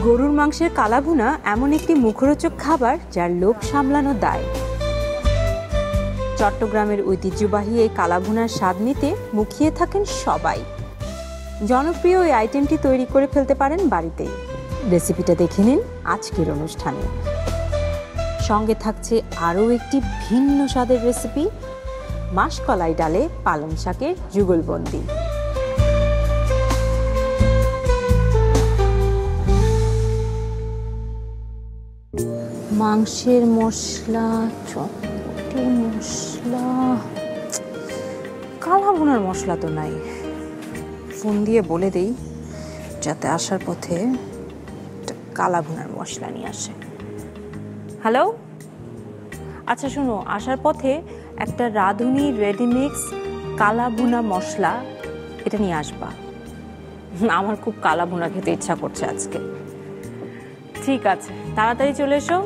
গরুর মাংসের কালাভুনা এমন একটি মুখরোচক খাবার যার লোভ সামলানো দায়। চট্টগ্রামের ঐতিহ্যবাহী এই কালাভুনার স্বাদ নিতে মুখিয়ে থাকেন সবাই। জনপ্রিয় এই আইটেমটি তৈরি করে ফেলতে পারেন বাড়িতেই। রেসিপিটা দেখে নিন আজকের অনুষ্ঠানে। সঙ্গে থাকছে আরও একটি ভিন্ন স্বাদের রেসিপি, মাসকলাই ডালে পালং শাকের যুগলবন্দি। মাংসের মশলা, চটপটি মশলা, কালাভুনার মশলা তো নাই। ফোন দিয়ে বলে দেই যাতে আসার পথে কালাভুনার মশলা নিয়ে আসে। হ্যালো, আচ্ছা শোনো, আসার পথে একটা রাঁধুনি রেডিমিক্স কালাভুনা মশলা এটা নিয়ে আসবা। আমার খুব কালাভুনা খেতে ইচ্ছা করছে আজকে। ঠিক আছে, তাড়াতাড়ি চলে এসো,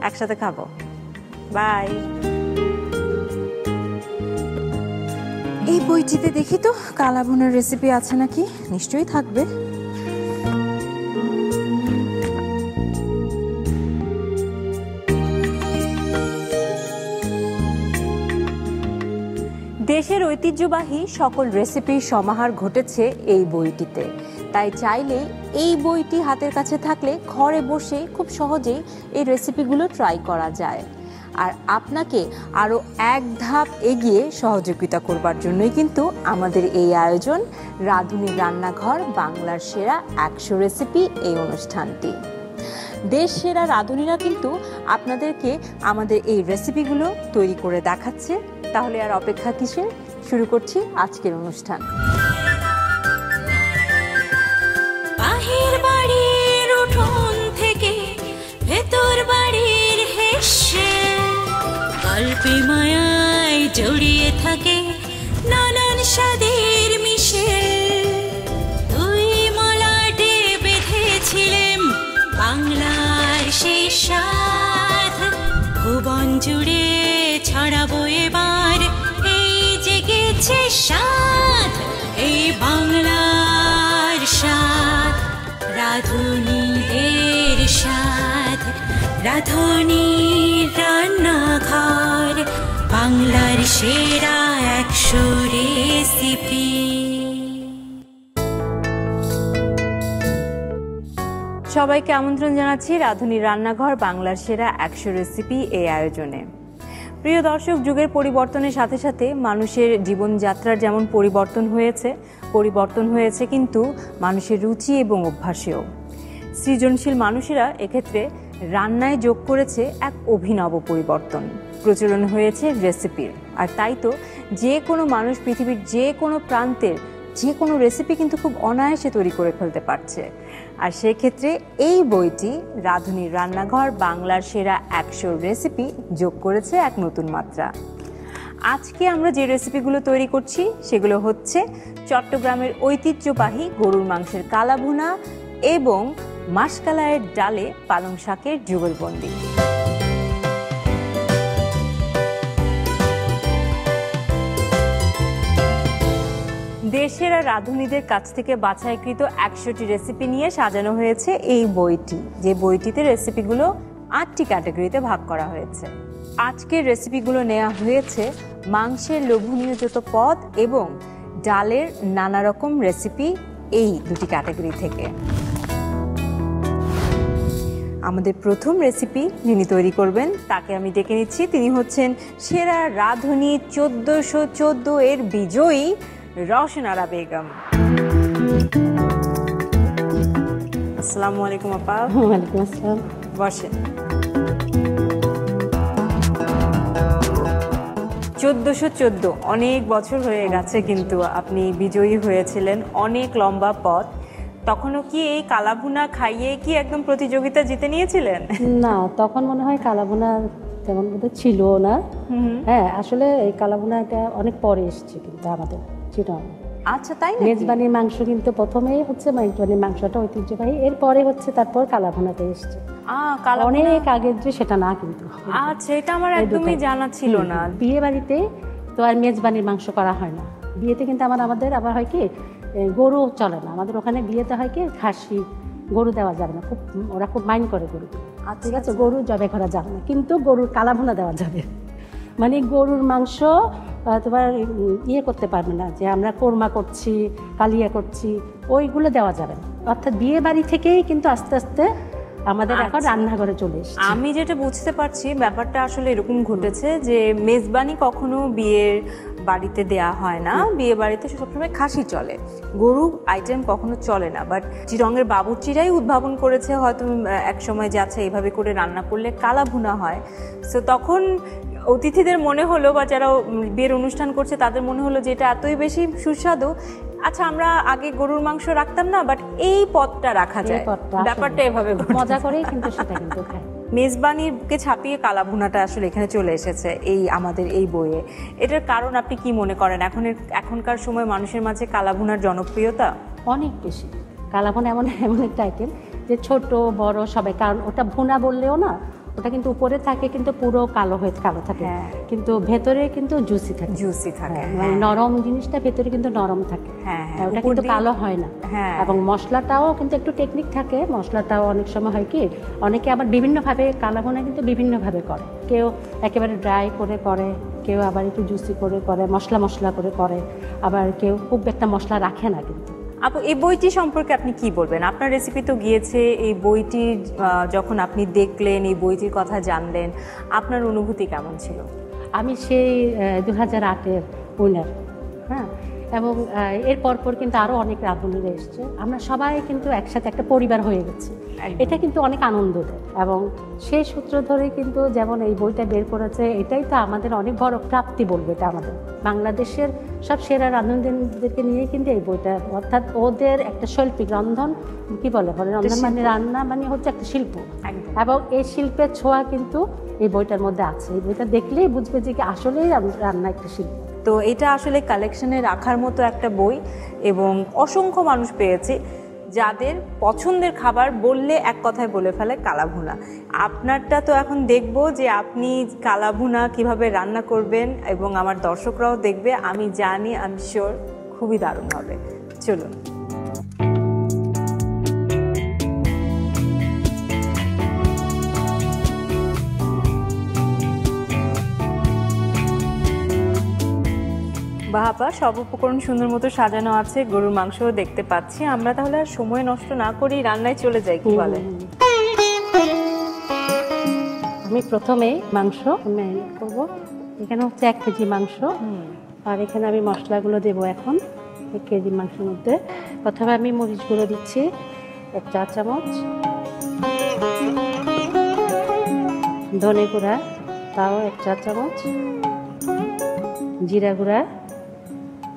একসাথে খাবো। বাই। এই বইটিতে দেখি তো কালাভুনার রেসিপি আছে নাকি। নিশ্চয়ই থাকবে। দেশের ঐতিহ্যবাহী সকল রেসিপির সমাহার ঘটেছে এই বইটিতে। তাই চাইলে এই বইটি হাতের কাছে থাকলে ঘরে বসে খুব সহজেই এই রেসিপিগুলো ট্রাই করা যায়। আর আপনাকে আরও এক ধাপ এগিয়ে সহযোগিতা করবার জন্যই কিন্তু আমাদের এই আয়োজন, রাঁধুনির রান্নাঘর বাংলার সেরা 100 রেসিপি এই অনুষ্ঠানটি। দেশ সেরা রাঁধুনিরা কিন্তু আপনাদেরকে আমাদের এই রেসিপিগুলো তৈরি করে দেখাচ্ছে। তাহলে আর অপেক্ষা কিসের? শুরু করছি আজকের অনুষ্ঠান। বাহির বাড়ির উঠোন থেকে ভেতর বাড়ির হেসে গল্পে মায়ায় জড়িয়ে থাকে নানান স্বাদের মিশে। দুই মলাটে বেঁধেছিলেন বাংলার সেই স্বাদ, ভুবন জুড়ে ছড়াবো এবার এই জেগেছে স্বাদ, এই বাংলার স্বাদ, রাঁধুনিদের স্বাদ, রাঁধুনির রান্নাঘর বাংলার সেরা 100 রেসিপি। সবাইকে আমন্ত্রণ জানাচ্ছি রাঁধুনির রান্নাঘর বাংলার সেরা 100 রেসিপি এই আয়োজনে। প্রিয় দর্শক, যুগের পরিবর্তনের সাথে সাথে মানুষের জীবনযাত্রার যেমন পরিবর্তন হয়েছে কিন্তু মানুষের রুচি এবং অভ্যাসেও। সৃজনশীল মানুষেরা এক্ষেত্রে রান্নায় যোগ করেছে এক অভিনব পরিবর্তন। প্রচলন হয়েছে রেসিপির। আর তাই তো যে কোনো মানুষ পৃথিবীর যে কোনো প্রান্তের যে কোনো রেসিপি কিন্তু খুব অনায়াসে তৈরি করে ফেলতে পারছে। আর সেক্ষেত্রে এই বইটি রাঁধুনির রান্নাঘর বাংলার সেরা 100 রেসিপি যোগ করেছে এক নতুন মাত্রা। আজকে আমরা যে রেসিপিগুলো তৈরি করছি সেগুলো হচ্ছে চট্টগ্রামের ঐতিহ্যবাহী গরুর মাংসের কালাভুনা এবং মাসকলাইয়ের ডালে পালং শাকের যুগলবন্দি। দেশের আর রাঁধুনিদের কাছ থেকে বাছাইকৃত 100টি রেসিপি নিয়ে সাজানো হয়েছে এই বইটি, যে বইটিতে রেসিপিগুলো 8টি ক্যাটাগরিতে ভাগ করা হয়েছে। আজকের রেসিপিগুলো নেওয়া হয়েছে মাংসের লোভনীয় যত পদ এবং ডালের নানা রকম রেসিপি, এই দুটি ক্যাটাগরি থেকে। আমাদের প্রথম রেসিপি যিনি তৈরি করবেন তাকে আমি ডেকে নিচ্ছি। তিনি হচ্ছেন সেরা রাঁধুনি 1414 এর বিজয়ী রওশনারা বেগম। আসসালামু আলাইকুম আপা। ওয়ালাইকুম আসসালাম। বসেন। 1414 অনেক বছর হয়ে গেছে কিন্তু আপনি বিজয়ী হয়েছিলেন, অনেক লম্বা পথ। তখনও কি এই কালাভুনা খাইয়ে কি একদম প্রতিযোগিতা জিতে নিয়েছিলেন? না, তখন মনে হয় কালাভুনা তেমন বোধহয় ছিল না। হ্যাঁ, আসলে এই কালাভুনাটা অনেক পরে এসেছে কিন্তু আমাদের ছিল। আচ্ছা, তাই না? মেজবানির মাংস কিন্তু প্রথমেই হচ্ছে মেজবানির মাংসটা ঐতিহ্যবাহী, এরপরে হচ্ছে তারপর কালাভুনাতে এসছে। অনেক আগের যে সেটা না কিন্তু। আচ্ছা, এটা আমার একদমই জানা ছিল না। বিয়ে বাড়িতে তো আর মেজবানির মাংস করা হয় না। বিয়েতে কিন্তু আমাদের আবার হয় কি, গরু চলে না আমাদের ওখানে। বিয়েতে হয় কি, খাসি গরু দেওয়া যাবে না, খুব ওরা খুব মাইন্ড করে গরু, ঠিক আছে, গরু জবে করা যাবে না, কিন্তু গরুর কালাভুনা দেওয়া যাবে। মানে গরুর মাংস তোমার ইয়ে করতে পারবে না, যে আমরা কোরমা করছি, কালিয়া করছি, ওইগুলো দেওয়া যাবে না। অর্থাৎ বিয়ে বাড়ি থেকেই কিন্তু আস্তে আস্তে আমাদের এখন রান্নাঘরে চলে এসেছে। আমি যেটা বুঝতে পারছি ব্যাপারটা আসলে এরকম ঘটেছে যে মেজবানি কখনো বিয়ের বাড়িতে দেয়া হয় না, বিয়ে বাড়িতে সবসময় খাসি চলে, গরু আইটেম কখনো চলে না। বাট চিরঙের বাবুর্চিরাই উদ্ভাবন করেছে হয়তো এক সময় যে আচ্ছা এইভাবে করে রান্না করলে কালা ভুনা হয়। সো তখন অতিথিদের মনে হলো বা যারা বিয়ের অনুষ্ঠান করছে তাদের মনে হলো যে এটা এতই বেশি সুস্বাদু, আচ্ছা আমরা আগে গরুর মাংস রাখতাম না, বাট এই পদটা রাখা যায়, ব্যাপারটা এভাবে মজা করেই কিন্তু সেটা কিন্তু খায়। মেজবানিকে ছাপিয়ে কালাভুনাটা আসলে এখানে চলে এসেছে এই আমাদের এই বইয়ে। এটার কারণ আপনি কি মনে করেন? এখনকার সময় মানুষের মাঝে কালাভুনার জনপ্রিয়তা অনেক বেশি। কালাভুনা এমন একটা আইটেম যে ছোট বড় সবাই, কারণ ওটা ভুনা বললেও না, ওটা কিন্তু উপরে থাকে কিন্তু পুরো কালো থাকে, কিন্তু ভেতরে কিন্তু জুসি থাকে, মানে নরম জিনিসটা ভেতরে কিন্তু নরম থাকে, ওটা কিন্তু কালো হয় না। এবং মশলাটাও কিন্তু একটু টেকনিক থাকে, মশলাটাও অনেক সময় হয় কি, অনেকে আবার বিভিন্নভাবে কালাভুনা কিন্তু বিভিন্নভাবে করে, কেউ একেবারে ড্রাই করে, কেউ আবার একটু জুসি করে মশলা করে, আবার কেউ খুব একটা মশলা রাখে না। কিন্তু আপু এই বইটি সম্পর্কে আপনি কি বলবেন? আপনার রেসিপি তো গিয়েছে, এই বইটি যখন আপনি দেখলেন, এই বইটির কথা জানলেন, আপনার অনুভূতি কেমন ছিল? আমি সেই 2008-এর উইনার, এবং এর পরপর কিন্তু আরও অনেক রাঁধুনিরা এসছে, আমরা সবাই কিন্তু একসাথে একটা পরিবার হয়ে গেছি, এটা কিন্তু অনেক আনন্দ দেয়। এবং সেই সূত্র ধরে কিন্তু যেমন এই বইটা বের করেছে, এটাই তো আমাদের অনেক বড় প্রাপ্তি বলবো, এটা আমাদের বাংলাদেশের সব সেরা রাঁধুনিদেরকে নিয়ে কিন্তু এই বইটা, অর্থাৎ ওদের একটা শৈল্পিক রন্ধন, কি বলে রন্ধন মানে রান্না মানে হচ্ছে একটা শিল্প, এবং এই শিল্পের ছোঁয়া কিন্তু এই বইটার মধ্যে আছে। এই বইটা দেখলেই বুঝবে যে কি আসলেই রান্না একটা শিল্প। তো এটা আসলে কালেকশনে রাখার মতো একটা বই, এবং অসংখ্য মানুষ পেয়েছে যাদের পছন্দের খাবার বললে এক কথায় বলে ফেলে কালাভুনা। আপনারটা তো এখন দেখব যে আপনি কালাভুনা কিভাবে রান্না করবেন, এবং আমার দর্শকরাও দেখবে, আমি জানি, আই এম শিওর খুবই দারুণ হবে। চলুন। বাহাপা, সব উপকরণ সুন্দর মতো সাজানো আছে, গরুর মাংসও দেখতে পাচ্ছি। আমরা তাহলে আর সময় নষ্ট না করি রান্নায় চলে যাই, কি বলে? আমি প্রথমে মাংস ম্যারিনেট করব। এখানে হচ্ছে 1 কেজি মাংস, আর এখানে আমি মশলাগুলো দেবো এখন 1 কেজি মাংসের মধ্যে। প্রথমে আমি মরিচ গুঁড়ো দিচ্ছি 1 চা চামচ, ধনে গুঁড়া তাও 1 চা চামচ, জিরা গুঁড়া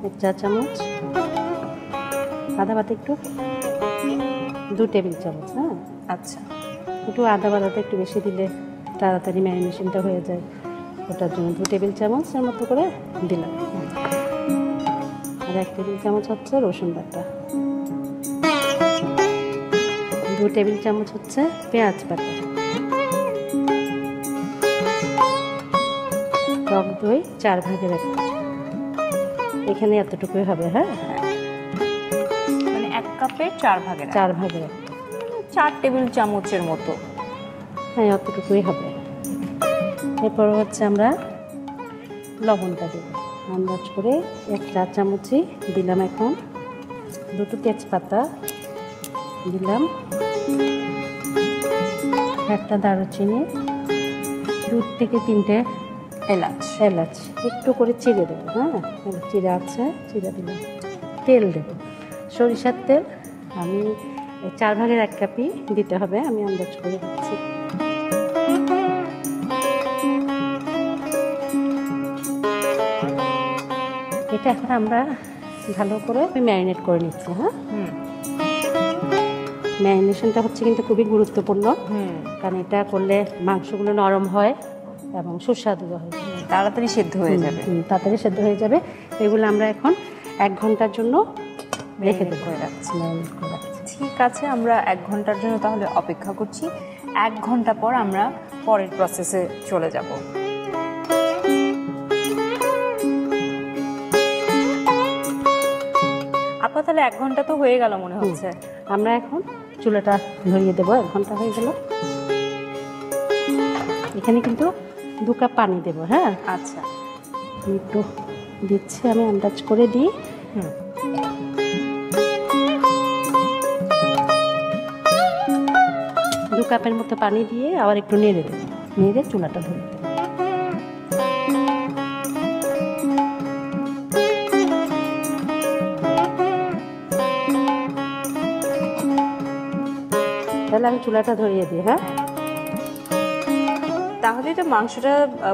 1 চা চামচ, আদা বাটা একটু 2 টেবিল চামচ। আচ্ছা, একটু আদা বাটাটা একটু বেশি দিলে তাড়াতাড়ি ম্যারিনেশনটা হয়ে যায়, ওটার জন্য 2 টেবিল চামচের মতো করে দিলাম। আর 1 টেবিল চামচ হচ্ছে রসুন বাটা, 2 টেবিল চামচ হচ্ছে পেঁয়াজ বাটা, টক দই 4 ভাগের 1, এখানে এতটুকুই হবে। মানে 1 কাপে 4 ভাগের 1, 4 টেবিল চামচের মতো, অতটুকুই হবে। এরপর হচ্ছে আমরা লবণটা দেব আন্দাজ করে 1 চা চামচই দিলাম। এখন 2টো তেজপাতা দিলাম, 1টা দারুচিনি, 2 থেকে 3টে এলাচ একটু করে চিড়ে দেবো। চিড়ে আছে, চিড়ে দিলাম। তেল দেব, সরিষার তেল আমি 4 ভাগের 1 কাপই দিতে হবে, আমি আন্দাজ করে দিচ্ছি। এটা এখন আমরা ভালো করে ম্যারিনেট করে নিচ্ছি। ম্যারিনেশনটা হচ্ছে কিন্তু খুবই গুরুত্বপূর্ণ, কারণ এটা করলে মাংসগুলো নরম হয় এবং সুস্বাদু হয়, তাড়াতাড়ি সেদ্ধ হয়ে যাবে। এগুলো আমরা এখন 1 ঘন্টার জন্য রেখে দেবো। ঠিক আছে, আমরা 1 ঘন্টার জন্য তাহলে অপেক্ষা করছি। 1 ঘন্টা পর আমরা পরের প্রসেসে চলে যাব। আপা, তাহলে 1 ঘন্টা তো হয়ে গেল মনে হচ্ছে। আমরা এখন চুলাটা ধরিয়ে দেবো, 1 ঘন্টা হয়ে গেল। এখানে কিন্তু 2 কাপ পানি দেবো। হ্যাঁ, আচ্ছা, একটু দিচ্ছি, আমি আন্দাজ করে দিই। 2 কাপের মতো পানি দিয়ে আবার একটু নেড়ে দেবো, নেড়ে চুলাটা ধরে দেবো। তাহলে আমি চুলাটা ধরিয়ে দিই। হ্যাঁ, তাহলে এটা মাংসটা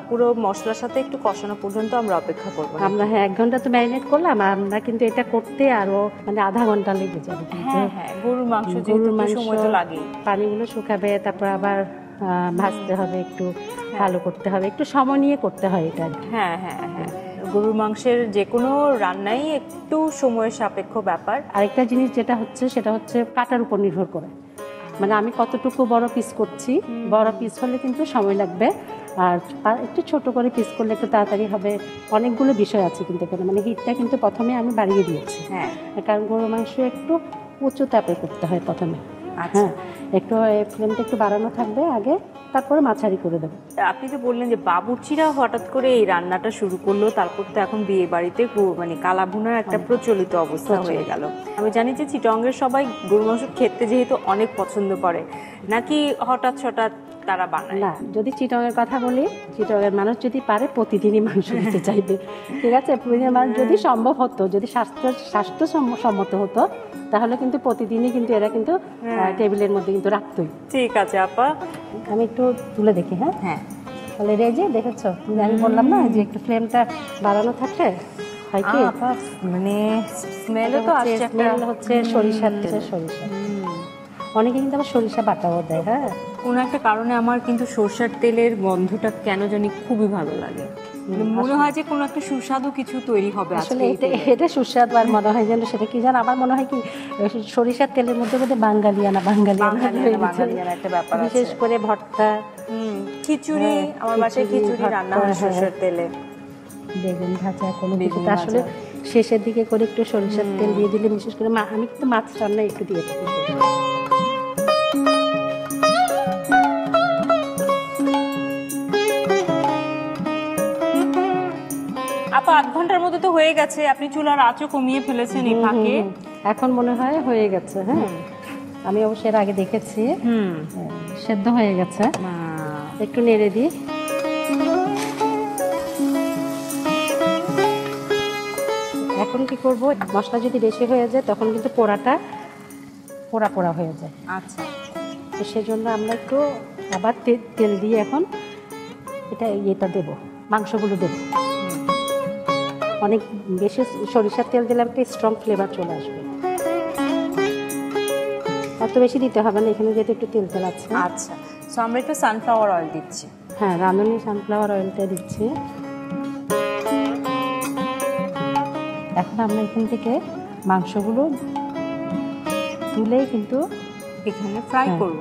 পুরো মশলার সাথে একটু কষানো পর্যন্ত আমরা অপেক্ষা করবো। আমরা 1 ঘন্টা তো ম্যারিনেট করলাম, আমরা কিন্তু এটা করতে আরো মানে আধা ঘন্টা লেগে যাবে। হ্যাঁ হ্যাঁ, গরুর মাংস সময় তো লাগে, পানিগুলো শুকাবে, তারপর আবার ভাজতে হবে, একটু ভালো করতে হবে, একটু সময় নিয়ে করতে হয় এটা। হ্যাঁ হ্যাঁ হ্যাঁ, গরুর মাংসের যে কোনো রান্নাই একটু সময়ের সাপেক্ষ ব্যাপার। আরেকটা জিনিস যেটা হচ্ছে সেটা হচ্ছে কাটার উপর নির্ভর করে, মানে আমি কতটুকু বড় পিস করছি। বড় পিস হলে কিন্তু সময় লাগবে, আর একটু ছোট করে পিস করলে একটু তাড়াতাড়ি হবে। অনেকগুলো বিষয় আছে কিন্তু এখানে, মানে হিটটা কিন্তু প্রথমে আমি বাড়িয়ে দিয়েছি। হ্যাঁ, কারণ গরুর মাংস একটু উঁচু তাপে করতে হয় প্রথমে। আচ্ছা, হ্যাঁ, একটু ফ্লেমটা একটু বাড়ানো থাকবে আগে, তারপরে মাঝারি করে দেবো। আপনি যে বললেন যে বাবুর্চিরা হঠাৎ করে এই রান্নাটা শুরু করলো, তারপর তো এখন বিয়ে বাড়িতে মানে কালাভুনার একটা প্রচলিত অবস্থা হয়ে গেল। আমি জানি যে চিটংয়ের সবাই গরুর মাংস খেতে যেহেতু অনেক পছন্দ করে, নাকি হঠাৎ হঠাৎ তারা বানায়? না, যদি চিটংয়ের কথা বলি, চিটংয়ের মানুষ যদি পারে প্রতিদিনই মাংস খেতে চাইবে। ঠিক আছে, প্রতিদিনের মানুষ যদি সম্ভব হতো, যদি স্বাস্থ্যসম্মত হতো, তাহলে কিন্তু প্রতিদিনই কিন্তু এরা কিন্তু টেবিলের মধ্যে কিন্তু রাখতোই। ঠিক আছে আপা, আমি একটু তুলে দেখি। হ্যাঁ হ্যাঁ, তাহলে রেজে দেখেছো, আমি বললাম না যে একটু ফ্লেমটা বাড়ানো থাকলে হয় কি, মানে স্মেলও তো আসছে, স্মেল হচ্ছে সরিষার তেল। সরিষা অনেকে কিন্তু আবার সরিষা বাটাও দেয়। হ্যাঁ, কোনো একটা কারণে আমার কিন্তু সরষের তেলের গন্ধটা কেন জানি খুবই ভালো লাগে, মনে হয় যে কোনো একটা সুস্বাদু কিছু তৈরি হবে। আসলে এটা সুস্বাদু, আর মনে হয় যেন সেটা কি জানো, আমার মনে হয় কি সরিষার তেলের মধ্যে বাঙালিয়ানা একটা ব্যাপার, বিশেষ করে ভর্তা, খিচুড়ি। আমার বাসায় খিচুড়ি রান্না হয় সরষের তেলে, বেগুন ভাজা, কোনো কিছু আসলে শেষের দিকে করে একটু সরিষার তেল দিয়ে দিলে, বিশেষ করে আমি কিন্তু মাছ রান্না একটু দিয়ে থাকি। আপা 8 ঘন্টার মধ্যে তো হয়ে গেছে, আপনি চুলার আঁচও কমিয়ে ফেলেছেন এই ফাঁকে। এখন মনে হয় হয়ে গেছে। হ্যাঁ, আমি অবশ্যই এর আগে দেখেছি সেদ্ধ হয়ে গেছে। একটু নেড়ে দিই। এখন কি করব, মশলা যদি বেশি হয়ে যায় তখন কিন্তু পোড়া পোড়া হয়ে যায়। আচ্ছা, তো সেজন্য আমরা একটু আবার তেল দিয়ে এখন এটা দেবো, মাংসগুলো দেবো। অনেক বেশি সরিষার তেল দিলে একটা স্ট্রং ফ্লেভার চলে আসবে। এত বেশি দিতে হবে না, এখানে যেহেতু একটু তেল আছে। আচ্ছা, সো আমরা একটু সানফ্লাওয়ার অয়েল দিচ্ছি। হ্যাঁ, রাঁধুনি সানফ্লাওয়ার অয়েলটা দিচ্ছি। এখন আমরা এখান থেকে মাংসগুলো তুলেই কিন্তু এখানে ফ্রাই করব।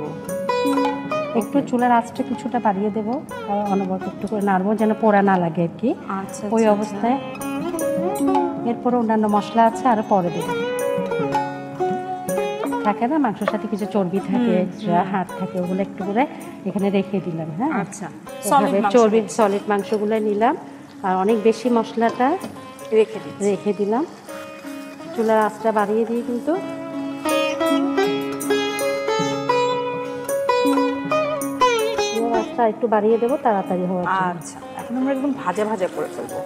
একটু চুলার আঁচটা কিছুটা বাড়িয়ে দেবো, আর অনবরত একটু করে নাড়বো যেন পোড়া না লাগে আর কি। আচ্ছা, ওই অবস্থায় এরপরে অন্যান্য মশলা আছে আরো পরে দেবো। থাকে না মাংসের সাথে কিছু চর্বি থাকে, হাড় থাকে, ওগুলো একটু করে এখানে রেখে দিলাম। হ্যাঁ, আচ্ছা, চর্বি সলিড মাংসগুলো নিলাম, আর অনেক বেশি মশলাটা রেখে দিলাম। চুলার আঁচটা বাড়িয়ে দিয়ে কিন্তু আঁচটা একটু বাড়িয়ে দেবো তাড়াতাড়ি হওয়ার জন্য। আচ্ছা, এখন আমরা একদম ভাজা ভাজা করে ফেলবো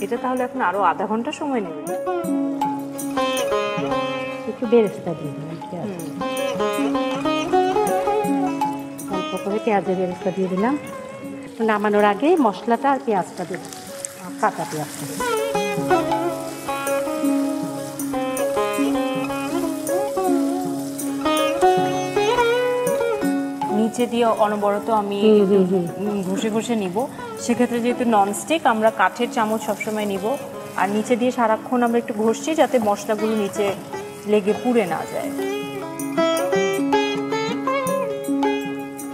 এটা। তাহলে এখন আরো আধা ঘন্টা সময় নেবে। একটু বেরেস্তা দিয়ে দিলাম, অল্প করে পেঁয়াজের বেরেস্তা দিয়ে দিলাম। নামানোর আগে মশলাটা আর পেঁয়াজটা দেব, কাঁচা পেঁয়াজটা। নিচে দিয়ে অনবরত আমি ঘষে ঘষে নিব। সেক্ষেত্রে যেহেতু ননস্টিক, আমরা কাঠের চামচ সবসময় নিব, আর নিচে দিয়ে সারাক্ষণ আমরা একটু ঘষছি যাতে মশলাগুলো নিচে লেগে পুড়ে না যায়।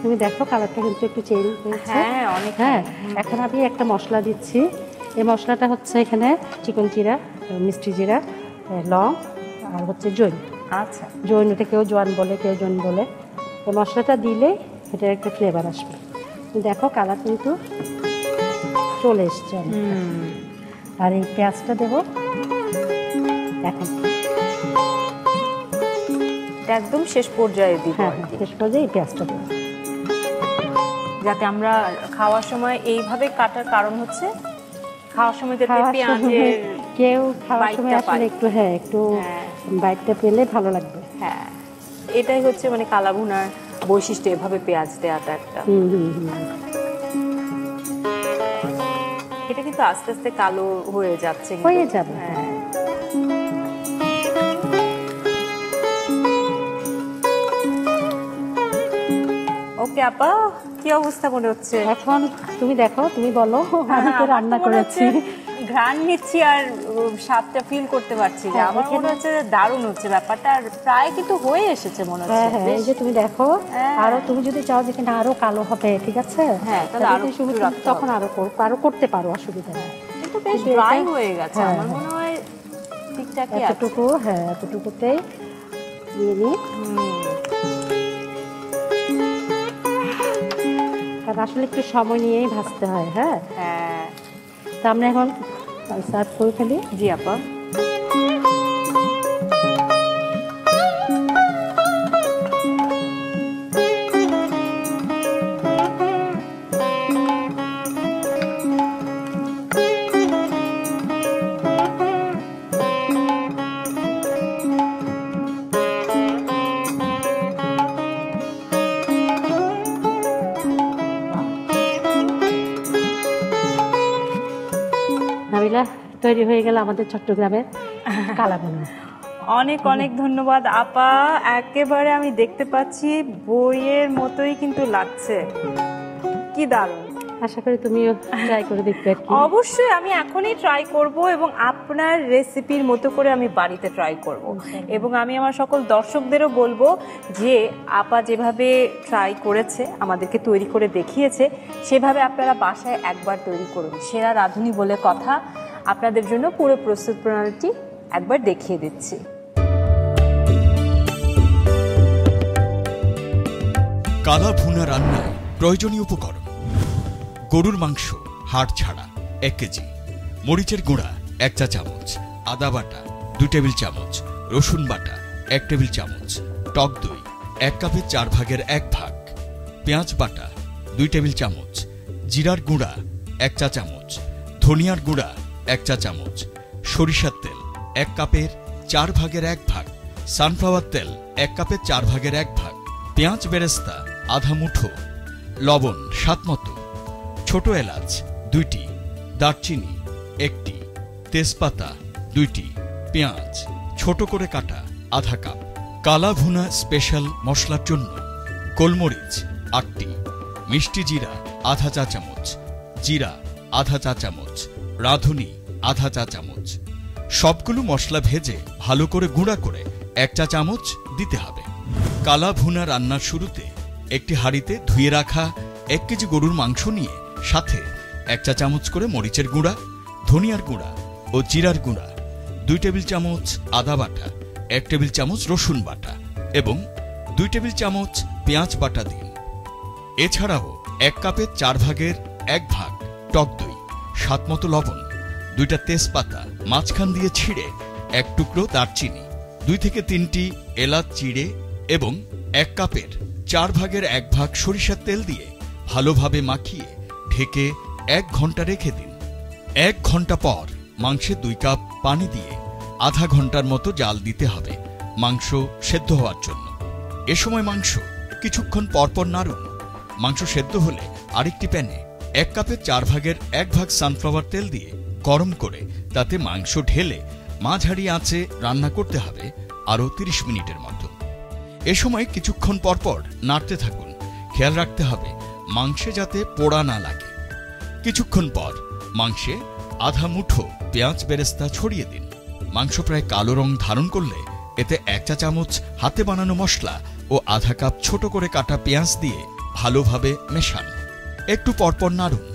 তুমি দেখো কালারটা কিন্তু একটু চেঞ্জ হয়েছে। হ্যাঁ, অনেক। হ্যাঁ, এখন আমি একটা মশলা দিচ্ছি, এই মশলাটা হচ্ছে এখানে চিকন জিরা, মিষ্টি জিরা, লং আর হচ্ছে জৈন। আচ্ছা, জৈন, এটা কেউ জোয়ান বলে, কেউ জৈন বলে। এই মশলাটা দিলে এটার একটা ফ্লেভার আসবে। দেখো কালার কিন্তু চলে এসছে। আর এই পেঁয়াজটা দেবো এখন, একদম শেষ পর্যায়ে দিব। হ্যাঁ হ্যাঁ, শেষ পর্যায়ে এই পেঁয়াজটা দেবো, যাতে আমরা খাওয়ার সময় এইভাবে কাটার কারণ হচ্ছে খাওয়ার সময় যাতে খাওয়ার পেঁয়াজের সময় কেউ খাওয়ার সময় বাইটটা আসলে পায়। একটু একটু হ্যাঁ। বাইটটা পেলে ভালো লাগবে। হ্যাঁ, এটাই হচ্ছে মানে কালা ভুনার বৈশিষ্ট্য, এভাবে পেঁয়াজ দেওয়াটা একটা। এটা কিন্তু আস্তে আস্তে কালো হয়ে যাচ্ছে, হয়ে যাবে। হ্যাঁ। ওকে আপা, কি অবস্থা মনে হচ্ছে? এখন তুমি দেখো, তুমি বলো, আমি তো রান্না করেছি। ঘ্রাণ নিচ্ছি আর স্বাদটা ফিল করতে পারছি যে আমার মনে হচ্ছে যে দারুণ হচ্ছে ব্যাপারটা, আর প্রায় কিন্তু হয়ে এসেছে মনে হচ্ছে। হ্যাঁ হ্যাঁ, এই যে তুমি দেখো, আরো তুমি যদি চাও যে কিনা আরো কালো হবে, ঠিক আছে, হ্যাঁ, তাহলে আরো তুমি তখন আরো করতে পারো, অসুবিধা নেই। কিন্তু বেশ ড্রাই হয়ে গেছে, আমার মনে হয় ঠিকঠাকই আছে। এতটুকু, হ্যাঁ এতটুকুতেই দিয়ে নিই। কারণ আসলে একটু সময় নিয়েই ভাজতে হয়। হ্যাঁ হ্যাঁ, তা আমরা এখন সার্ভ করে ফেলি। জি আপা। নাবিলা, তৈরি হয়ে গেল আমাদের চট্টগ্রামের কালা ভুনা। অনেক অনেক ধন্যবাদ আপা, একেবারে আমি দেখতে পাচ্ছি বইয়ের মতোই কিন্তু লাগছে, কি দারুণ। আশা করি তুমিও ট্রাই করে দেখবে আর কি। অবশ্যই আমি এখনই ট্রাই করব এবং আপনার রেসিপির মতো করে আমি বাড়িতে ট্রাই করব, এবং আমি আমার সকল দর্শকদেরও বলবো যে আপা যেভাবে ট্রাই করেছে, আমাদেরকে তৈরি করে দেখিয়েছে, সেভাবে আপনারা বাসায় একবার তৈরি করুন। সেরা রাঁধুনি বলে কথা, আপনাদের জন্য পুরো প্রস্তুত প্রণালীটি একবার দেখিয়ে দিচ্ছি। কালা ভুনা রান্নায় প্রয়োজনীয় উপকরণ: গরুর মাংস হাড় ছাড়া 1 কেজি, মরিচের গুঁড়া 1 চা চামচ, আদা বাটা 2 টেবিল চামচ, রসুন বাটা 1 টেবিল চামচ, টক দই 1 কাপের 4 ভাগের 1 ভাগ, পেঁয়াজ বাটা 2 টেবিল চামচ, জিরার গুঁড়া 1 চা চামচ, ধনিয়ার গুঁড়া 1 চা চামচ, সরিষার তেল 1 কাপের 4 ভাগের 1 ভাগ, সানফ্লাওয়ার তেল 1 কাপের 4 ভাগের 1 ভাগ, পেঁয়াজ বেরেস্তা আধা মুঠো, লবণ স্বাদমতো, ছোট এলাচ 2টি, দারচিনি 1টি, তেজপাতা 2টি, পেঁয়াজ ছোট করে কাটা আধা কাপ। কালা ভুনা স্পেশাল মশলার জন্য গোলমরিচ 8টি, মিষ্টি জিরা আধা চা চামচ, জিরা আধা চা চামচ, রাঁধুনি আধা চা চামচ। সবগুলো মশলা ভেজে ভালো করে গুঁড়া করে 1 চা চামচ দিতে হবে। কালা ভুনা রান্নার শুরুতে একটি হাঁড়িতে ধুয়ে রাখা 1 কেজি গরুর মাংস নিয়ে সাথে 1 চা চামচ করে মরিচের গুঁড়া, ধনিয়ার গুঁড়া ও জিরার গুঁড়া, 2 টেবিল চামচ আদা বাটা, 1 টেবিল চামচ রসুন বাটা এবং 2 টেবিল চামচ পেঁয়াজ বাটা দিন। এছাড়াও 1 কাপের 4 ভাগের 1 ভাগ টক দই, স্বাদমতো লবণ, 2টা তেজপাতা মাঝখান দিয়ে ছিঁড়ে 1 টুকরো দারচিনি, 2 থেকে 3টি এলাচ চিড়ে এবং 1 কাপের 4 ভাগের 1 ভাগ সরিষার তেল দিয়ে ভালোভাবে মাখিয়ে ঢেকে 1 ঘন্টা রেখে দিন। 1 ঘন্টা পর মাংসে 2 কাপ পানি দিয়ে আধা ঘন্টার মতো জাল দিতে হবে মাংস সেদ্ধ হওয়ার জন্য। এ সময় মাংস কিছুক্ষণ পরপর নাড়ুন। মাংস সেদ্ধ হলে আরেকটি প্যানে 1 কাপের 4 ভাগের 1 ভাগ সানফ্লাওয়ার তেল দিয়ে গরম করে তাতে মাংস ঢেলে মাঝারি আঁচে রান্না করতে হবে আরও 30 মিনিটের মতো। এ সময় কিছুক্ষণ পরপর নাড়তে থাকুন। খেয়াল রাখতে হবে মাংসে যাতে পোড়া না লাগে। কিছুক্ষণ পর মাংসে আধা মুঠো পেঁয়াজ বেরেস্তা ছড়িয়ে দিন। মাংস প্রায় কালো রং ধারণ করলে এতে 1 চা চামচ হাতে বানানো মশলা ও আধা কাপ ছোট করে কাটা পেঁয়াজ দিয়ে ভালোভাবে মেশান। একটু পরপর নাড়ুন।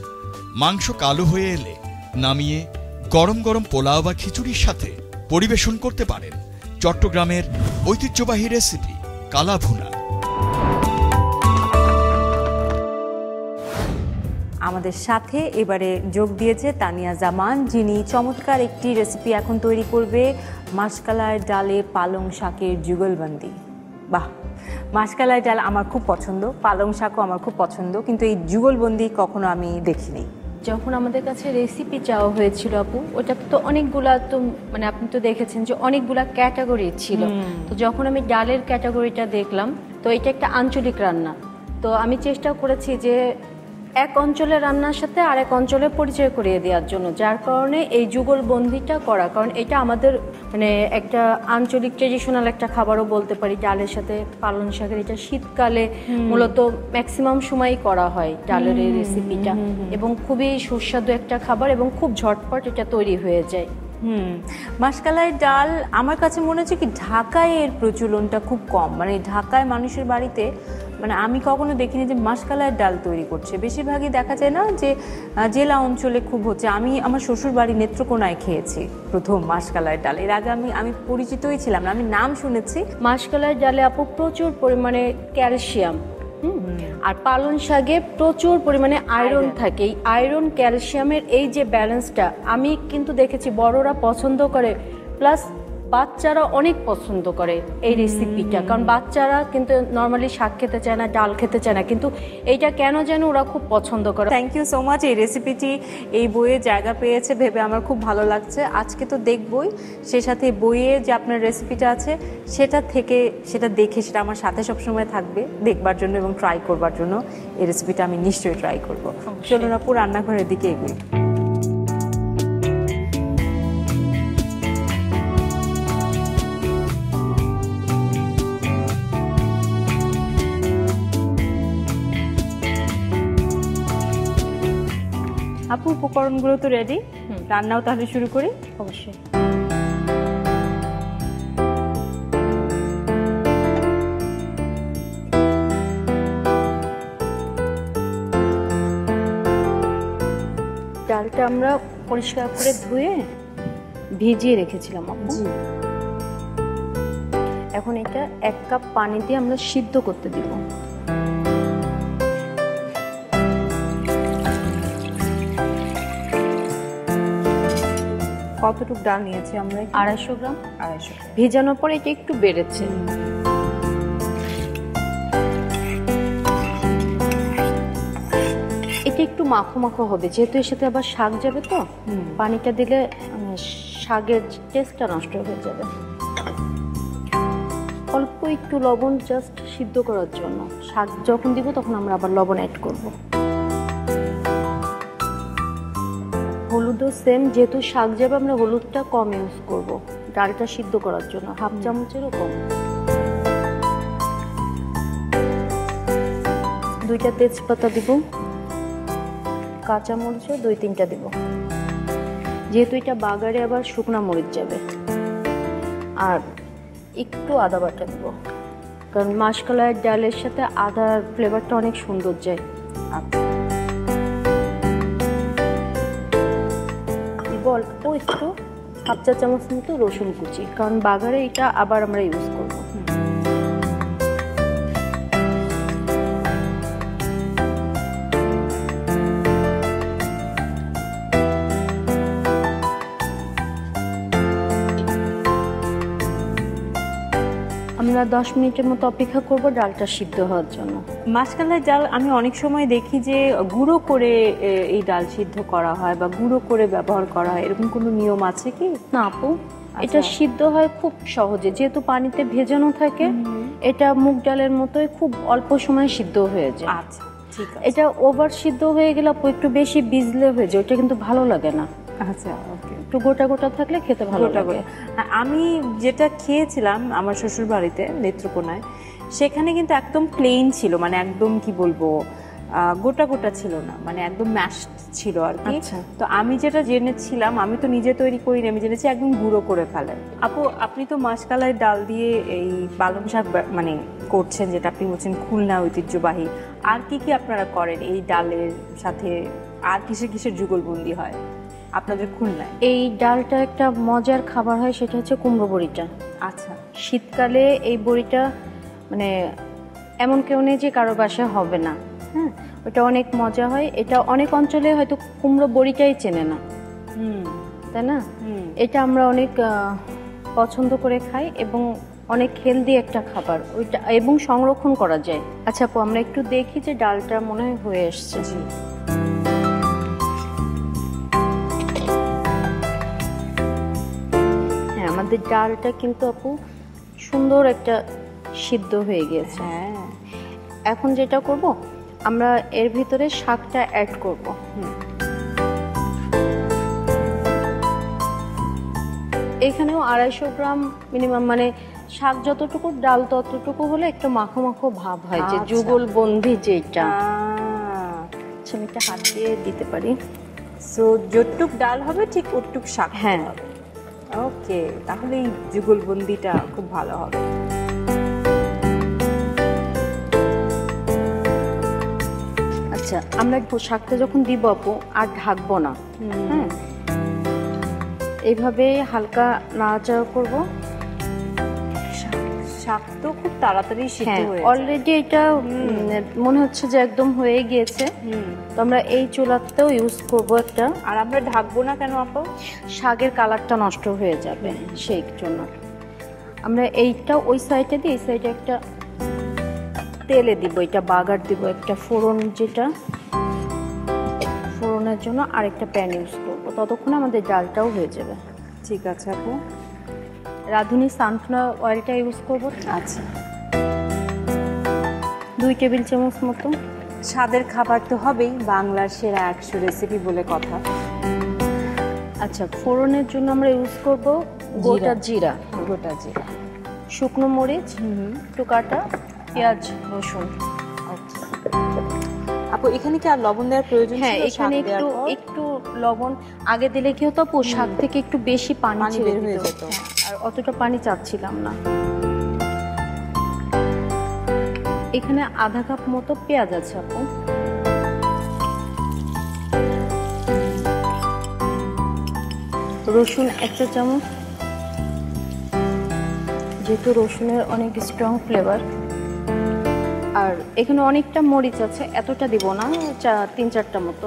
মাংস কালো হয়ে এলে নামিয়ে গরম গরম পোলাও বা খিচুড়ির সাথে পরিবেশন করতে পারেন চট্টগ্রামের ঐতিহ্যবাহী রেসিপি কালা ভুনা। আমাদের সাথে এবারে যোগ দিয়েছে তানিয়া জামান, যিনি চমৎকার একটি রেসিপি এখন তৈরি করবে, মাশকালাই ডালে পালং শাকের যুগলবন্দি। বাহ, মাশকালাই ডাল আমার খুব পছন্দ, পালং শাকও আমার খুব পছন্দ, কিন্তু এই যুগলবন্দি কখনো আমি দেখিনি। যখন আমাদের কাছে রেসিপি চাওয়া হয়েছিল আপু, ওটা তো অনেকগুলা, তো মানে আপনি তো দেখেছেন যে অনেকগুলা ক্যাটাগরি ছিল। তো যখন আমি ডালের ক্যাটাগরিটা দেখলাম, তো এটা একটা আঞ্চলিক রান্না, তো আমি চেষ্টা করেছি যে এক অঞ্চলের রান্নার সাথে আরেক অঞ্চলের পরিচয় করিয়ে দেওয়ার জন্য, যার কারণে এই যুগলবন্দিটা করা। কারণ এটা আমাদের মানে একটা আঞ্চলিক ট্রেডিশনাল একটা খাবারও বলতে পারি, ডালের সাথে পালং শাকের। এটা শীতকালে মূলত ম্যাক্সিমাম সময়ই করা হয় ডালের এই রেসিপিটা, এবং খুবই সুস্বাদু একটা খাবার এবং খুব ঝটপট এটা তৈরি হয়ে যায়। মাশকালাই ডাল আমার কাছে মনে হচ্ছে কি ঢাকায় এর প্রচলনটা খুব কম, মানে ঢাকায় মানুষের বাড়িতে মানে আমি কখনো দেখিনি যে মাশকালাইয়ের ডাল তৈরি করছে। বেশিরভাগই দেখা যায় না যে জেলা অঞ্চলে খুব হচ্ছে। আমি আমার শ্বশুর বাড়ি নেত্রকোনায় খেয়েছি প্রথম মাশকালাইয়ের ডাল, এর আগে আমি পরিচিতই ছিলাম না, আমি নাম শুনেছি। মাশকালাইয়ের ডালে আপু প্রচুর পরিমাণে ক্যালসিয়াম, আর পালং শাকে প্রচুর পরিমাণে আয়রন থাকে। এই আয়রন ক্যালসিয়ামের এই যে ব্যালেন্সটা আমি কিন্তু দেখেছি বড়রা পছন্দ করে, প্লাস বাচ্চারা অনেক পছন্দ করে এই রেসিপিটা। কারণ বাচ্চারা কিন্তু নর্মালি শাক খেতে চায় না, ডাল খেতে চায় না, কিন্তু এইটা কেন যেন ওরা খুব পছন্দ করে। Thank you so much. এই রেসিপিটি এই বইয়ে জায়গা পেয়েছে ভেবে আমার খুব ভালো লাগছে। আজকে তো দেখবই, সে সাথে বইয়ে যে আপনার রেসিপিটা আছে সেটা দেখে সেটা আমার সাথে সবসময় থাকবে দেখবার জন্য এবং ট্রাই করবার জন্য। এই রেসিপিটা আমি নিশ্চয়ই ট্রাই করবো। চলুন আপু রান্নাঘরের দিকে এগোই। আপু উপকরণগুলো তো রেডি, রান্নাও তাহলে শুরু করি। অবশ্যই। ডালটা আমরা পরিষ্কার করে ধুয়ে ভিজিয়ে রেখেছিলাম আপু। এখন এটা 1 কাপ পানি দিয়ে আমরা সিদ্ধ করতে দিব। কতটুকু ডাল নিয়েছি আমরা? 250 গ্রাম। 250। ভেজানোর পরে এটা একটু বেড়েছে। এটা একটু মাখো মাখো হবে, যেহেতু এর সাথে আবার শাক যাবে, তো পানিটা দিলে শাকের টেস্টটা নষ্ট হয়ে যাবে। অল্প একটু লবণ জাস্ট সিদ্ধ করার জন্য, শাক যখন দিব তখন আমরা আবার লবণ অ্যাড করব। হলুদও সেম, যেহেতু শাক যাবে আমরা হলুদটা কম ইউজ করব ডালটা সিদ্ধ করার জন্য, 1/2 চামচেরও কম। 2টা তেজপাতা দিব, কাঁচামরিচও 2-3টা দিব, যেহেতু এটা বাগারে আবার শুকনা মরিচ যাবে। আর একটু আদা বাটা দিব, কারণ মাশকালাইয়ের ডালের সাথে আদার ফ্লেভারটা অনেক সুন্দর যায়। অল্প একটু 1/2 চা চামচ মতো রসুন কুচি, কারণ বাগারে এটা আবার আমরা ইউজ করব। আমরা 10 মিনিটের মতো অপেক্ষা করব ডালটা সিদ্ধ হওয়ার জন্য। মাশকালাই ডাল আমি অনেক সময় দেখি যে গুঁড়ো করে এই ডাল সিদ্ধ করা হয় বা গুঁড়ো করে ব্যবহার করা হয়, এরকম কোনো নিয়ম আছে কি? না আপু, এটা সিদ্ধ হয় খুব সহজে, যেহেতু পানিতে ভেজানো থাকে। এটা মুগ ডালের মতোই খুব অল্প সময় সিদ্ধ হয়ে যায়। আচ্ছা ঠিক আছে। এটা ওভার সিদ্ধ হয়ে গেলে আপু একটু বেশি ভিজলে হয়ে যায়, ওটা কিন্তু ভালো লাগে না। আচ্ছা ওকে। একটু গোটা গোটা থাকলে খেতে ভালো লাগে। আমি যেটা খেয়েছিলাম আমার শ্বশুর বাড়িতে নেত্রকোনায়, সেখানে কিন্তু একদম প্লেন ছিল, মানে একদম কি বলবো গোটা গোটা ছিল না, মানে একদম ম্যাশড ছিল আর কি। তো আমি যেটা জেনেছিলাম, আমি তো নিজে তৈরি করিনি, আমি জেনেছি একদম গুঁড়ো করে ফেলেন। আপু আপনি তো মাশকালাই ডাল দিয়ে এই পালং শাক মানে করছেন, যেটা আপনি বলছেন খুলনা ঐতিহ্যবাহী, আর কি কি আপনারা করেন এই ডালের সাথে? আর কিসের কিসের যুগলবন্দি হয়? আপনাদের খুলনায়? এই ডালটা একটা মজার খাবার হয়, সেটা হচ্ছে কুমড়ো বড়িটা। আচ্ছা, শীতকালে এই বড়িটা মানে এমন কেউ নেই যে কারো বাসায় হবে না। হ্যাঁ, ওটা অনেক মজা হয়। এটা অনেক অঞ্চলে হয়তো কুমড়ো বড়িটাই চেনে না, তাই না? এটা আমরা অনেক পছন্দ করে খাই এবং অনেক হেলদি একটা খাবার ওইটা, এবং সংরক্ষণ করা যায়। আচ্ছা আপু, আমরা একটু দেখি যে ডালটা মনে হয় হয়ে এসছে। হ্যাঁ, আমাদের ডালটা কিন্তু আপু সুন্দর একটা সিদ্ধ হয়ে গেছে। হ্যাঁ, এখন যেটা করব, আমরা এর ভিতরে শাকটা অ্যাড করব। এখানেও 250 গ্রাম মিনিমাম, মানে শাক যতটুকু ডাল ততটুকু হলে একটু মাখো মাখো ভাব হয়, যে আচ্ছা। যুগলবন্দি যেটা। আচ্ছা, আমি একটা হাত দিয়ে দিতে পারি। সো যতটুক ডাল হবে ঠিক ওটুক শাক হ্যাঁ। হবে। ওকে, তাহলে এই যুগলবন্দিটা খুব ভালো হবে। আচ্ছা, আমরা শাকটা যখন দিব আপু আর ঢাকবো না। হ্যাঁ, এইভাবে হালকা নাড়াচাড়া করব। শাক তো খুব তাড়াতাড়ি সিদ্ধ হ্যাঁ, হয়ে অলরেডি এটা মনে হচ্ছে যে একদম হয়ে গিয়েছে। তো আমরা এই চুলাতেও ইউজ করব একটা। আর আমরা ঢাকবো না কেন আপু? শাকের কালারটা নষ্ট হয়ে যাবে সেই জন্য। আমরা এইটা ওই সাইডে দিয়ে এই সাইডে একটা তেলে দিব, এটা বাগার দিব, একটা ফোড়ন, যেটা ফোড়নের জন্য আরেকটা প্যান ইউজ করব। ততক্ষণ আমাদের ডালটাও হয়ে যাবে। ঠিক আছে আপু। রাঁধুনি সানফ্লাওয়ার অয়েলটা ইউজ করব। আচ্ছা, 2 টেবিল চামচ মতো। স্বাদের খাবার তো হবেই, বাংলার সেরা 100 রেসিপি বলে কথা। আচ্ছা, ফোড়নের জন্য আমরা ইউজ করব গোটা জিরা, গোটা জিরা, শুকনো মরিচ, একটু কাটা পেঁয়াজ, রসুন। আচ্ছা আপু, এখানে কি আর লবণ দেওয়ার প্রয়োজন? হ্যাঁ, ছিল এখানে শাক দেওয়ার একটু পর? একটু লবণ আগে দিলে কি হতো আপু, শাক থেকে একটু বেশি পানি পানি ছেড়ে বের হয়ে দিত। যেত। হ্যাঁ, আর অতটা পানি চাচ্ছিলাম না। এখানে আধা কাপ মতো পেঁয়াজ আছে আপু। রসুন 1 চা চামচ, যেহেতু রসুনের অনেক স্ট্রং ফ্লেভার। আর এখানে অনেকটা মরিচ আছে, এতটা দিব না, 3-4টা মতো।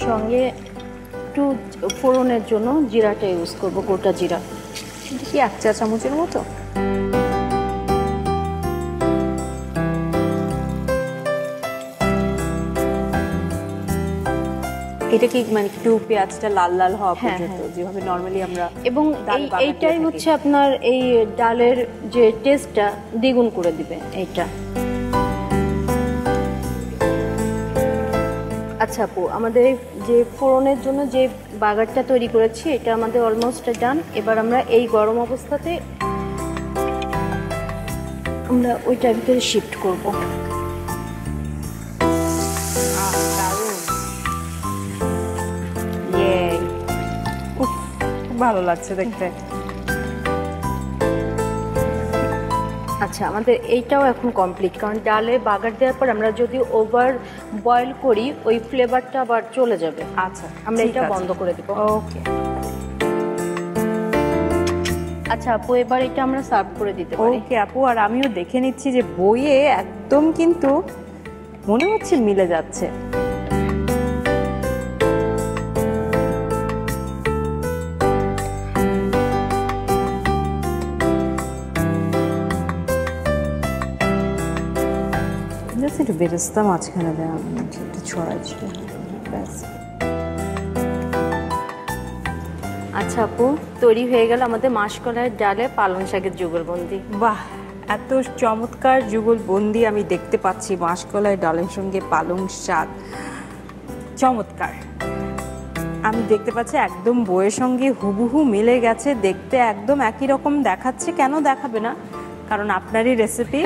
সঙ্গে একটু ফোড়নের জন্য জিরাটা ইউজ করব, গোটা জিরা। এটা কি 1 চা চামচের মতো? এটা কি মানে একটু পেঁয়াজটা লাল লাল হওয়া হ্যাঁ, পর্যন্ত, হ্যাঁ। যেভাবে নরমালি আমরা এবং ডাল বাগার দিয়ে এইটাই থাকি। হচ্ছে আপনার এই ডালের যে টেস্টটা দ্বিগুণ করে দিবে এইটা। আচ্ছা আপু, আমাদের এই যে ফোড়নের জন্য যে বাগারটা তৈরি করেছি, এটা আমাদের অলমোস্ট ডান। এবার আমরা এই গরম অবস্থাতে আমরা ওইটার ভিতরে শিফট করব। দারুণ। Yay! উফ, খুব ভালো লাগছে দেখতে। আচ্ছা, আমাদের এইটাও এখন কমপ্লিট, কারণ ডালে বাগার দেওয়ার পর আমরা যদি ওভার বয়েল করি ওই ফ্লেভারটা আবার চলে যাবে। আচ্ছা, আমরা ঠিক এটা আছে। বন্ধ করে দেব। ওকে। আচ্ছা আপু, এবার এটা আমরা সার্ভ করে দিতে পারি। ওকে আপু, আর আমিও দেখে নিচ্ছি যে বইয়ে একদম কিন্তু মনে হচ্ছে মিলে যাচ্ছে। জাস্ট একটু বেরেস্তা মাঝখানে দেওয়া, একটু ছড়াচ্ছি, ব্যাস। আচ্ছা আপু, তৈরি হয়ে গেল আমাদের মাসকলাইয়ের ডালে পালং শাকের যুগলবন্দি। বাহ, এত চমৎকার যুগলবন্দি আমি দেখতে পাচ্ছি মাসকলাই ডালের সঙ্গে পালং শাক। চমৎকার। আমি দেখতে পাচ্ছি একদম বইয়ের সঙ্গে হুবহু মিলে গেছে, দেখতে একদম একই রকম দেখাচ্ছে। কেন দেখাবে না, কারণ আপনারই রেসিপি।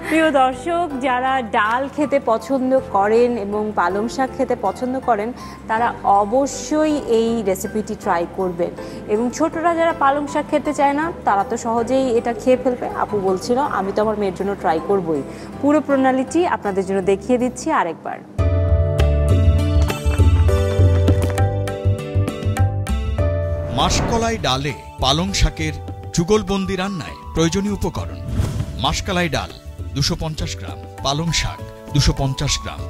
প্রিয় দর্শক, যারা ডাল খেতে পছন্দ করেন এবং পালং শাক খেতে পছন্দ করেন, তারা অবশ্যই এই রেসিপিটি ট্রাই করবেন। এবং ছোটরা যারা পালং শাক খেতে চায় না, তারা তো সহজেই এটা খেয়ে ফেলবে। আপু বলছিল, আমি তো আমার মেয়ের জন্য ট্রাই করবই। পুরো প্রণালীটি আপনাদের জন্য দেখিয়ে দিচ্ছি আরেকবার। মাসকলাই ডালে পালং শাকের যুগলবন্দি রান্নায় প্রয়োজনীয় উপকরণ: মাসকলাই ডাল 250 গ্রাম, পালং শাক 250 গ্রাম,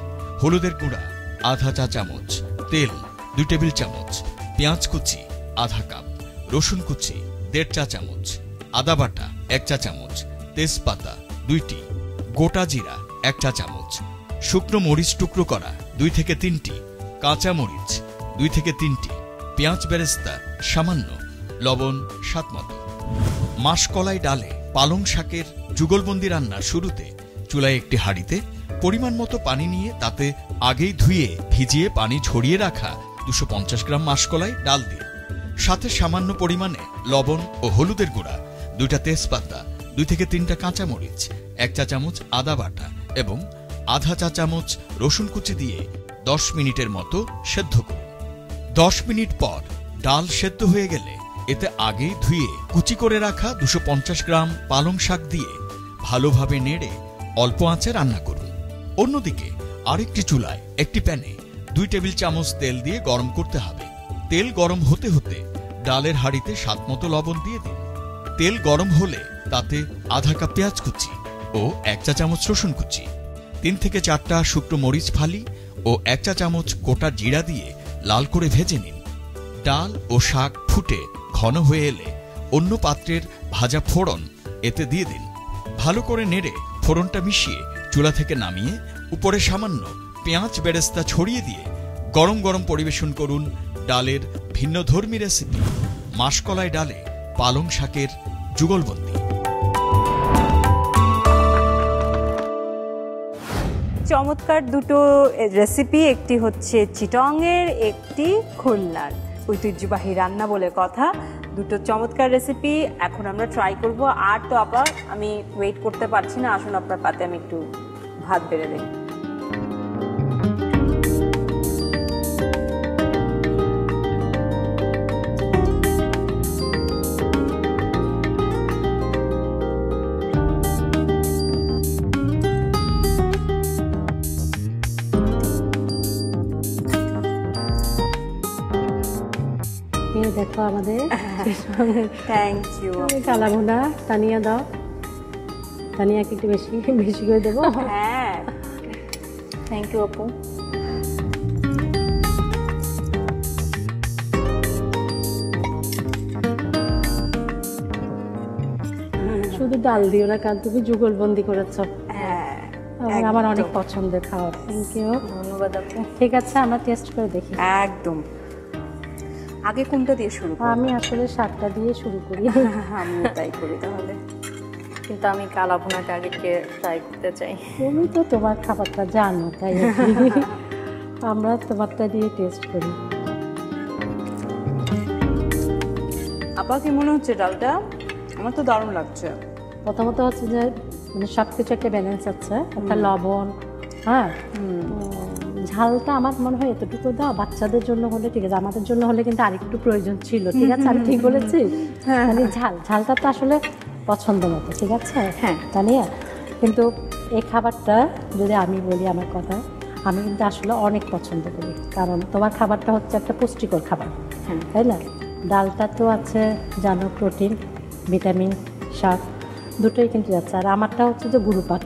হলুদের গুঁড়া আধা চা চামচ, তেল 2 টেবিল চামচ, পেঁয়াজ কুচি আধা কাপ, রসুন কুচি 1.5 চা চামচ, আদা বাটা 1 চা চামচ, তেজপাতা 2টি, গোটা জিরা 1 চা চামচ, শুকনো মরিচ টুকরো করা 2 থেকে 3টি, কাঁচা মরিচ 2 থেকে 3টি, পেঁয়াজ বেরেস্তা সামান্য, লবণ স্বাদমতো। মাসকলাই ডালে পালং শাকের যুগলবন্দি রান্নার শুরুতে চুলায় একটি হাঁড়িতে পরিমাণ মতো পানি নিয়ে তাতে আগেই ধুয়ে ভিজিয়ে পানি ঝরিয়ে রাখা 250 গ্রাম মাসকলাই ডাল দিয়ে, সাথে সামান্য পরিমাণে লবণ ও হলুদের গুঁড়া, 2টা তেজপাতা, 2 থেকে 3টা কাঁচা মরিচ, 1 চা চামচ আদা বাটা এবং আধা চা চামচ রসুন কুচি দিয়ে 10 মিনিটের মতো সেদ্ধ করুন। 10 মিনিট পর ডাল সেদ্ধ হয়ে গেলে এতে আগেই ধুয়ে কুচি করে রাখা 250 গ্রাম পালং শাক দিয়ে ভালোভাবে নেড়ে অল্প আঁচে রান্না করুন। অন্যদিকে আরেকটি চুলায় একটি প্যানে 2 টেবিল চামচ তেল দিয়ে গরম করতে হবে। তেল গরম হতে হতে ডালের হাঁড়িতে স্বাদমতো লবণ দিয়ে দিন। তেল গরম হলে তাতে আধা কাপ পেঁয়াজ কুচি ও 1 চা চামচ রসুন কুচি, 3 থেকে 4টা শুকনো মরিচ ফালি ও 1 চা চামচ গোটা জিরা দিয়ে লাল করে ভেজে নিন। ডাল ও শাক ফুটে ঘন হয়ে এলে অন্য পাত্রের ভাজা ফোড়ন এতে দিয়ে দিন। ভালো করে নেড়ে ফোড়নটা মিশিয়ে চুলা থেকে নামিয়ে উপরে সামান্য পেঁয়াজ বেরেস্তা ছড়িয়ে দিয়ে গরম গরম পরিবেশন করুন ডালের ভিন্নধর্মী রেসিপি মাসকলাই ডালে পালং শাকের যুগলবন্দি। চমৎকার দুটো রেসিপি, একটি হচ্ছে চিটংয়ের, একটি খুলনার। ঐতিহ্যবাহী রান্না বলে কথা, দুটো চমৎকার রেসিপি এখন আমরা ট্রাই করব। আর তো আপা আমি ওয়েট করতে পারছি না, আসুন আপনার পাতে আমি একটু ভাত বেড়ে দিই। দেখো আমাদের থ্যাংক ইউ। কালাভুনা তানিয়া দাও, তানিয়াকে একটু বেশি বেশি করে দেবো। হ্যাঁ থ্যাংক ইউ আপু। শুধু ডাল দিও না, কারণ তুমি যুগলবন্দি করেছ। হ্যাঁ আমার অনেক পছন্দের খাবার। থ্যাংক ইউ, ধন্যবাদ আপু। ঠিক আছে, আমরা টেস্ট করে দেখি। একদম। আগে কোনটা দিয়ে শুরু করব? আমি আসলে শাকটা দিয়ে শুরু করি। আমিও তাই করি তাহলে, কিন্তু আমি কালা ভুনাটা আগে ট্রাই করতে চাই। তুমি তো তোমার খাবারটা জানো, তাই আমরা তোমারটা দিয়ে টেস্ট করি। আপা কি মনে হচ্ছে ডালটা? আমার তো দারুণ লাগছে। প্রথমত হচ্ছে যে মানে সব কিছু একটা ব্যালেন্স আছে, একটা লবণ, হ্যাঁ ঝালটা আমার মনে হয় এতটুকু দাও। বাচ্চাদের জন্য হলে ঠিক আছে, আমাদের জন্য হলে কিন্তু আরেকটু প্রয়োজন ছিল। ঠিক আছে, আমি ঠিক বলেছি? মানে ঝালটা তো আসলে পছন্দ মতো, ঠিক আছে? হ্যাঁ তাই কিন্তু এই খাবারটা যদি আমি বলি আমার কথা, আমি কিন্তু আসলে অনেক পছন্দ করি, কারণ তোমার খাবারটা হচ্ছে একটা পুষ্টিকর খাবার, তাই না? ডালটা তো আছে জানো, প্রোটিন, ভিটামিন, শাক দুটোই কিন্তু যাচ্ছে। আর আমারটা হচ্ছে যে গুরুপাত।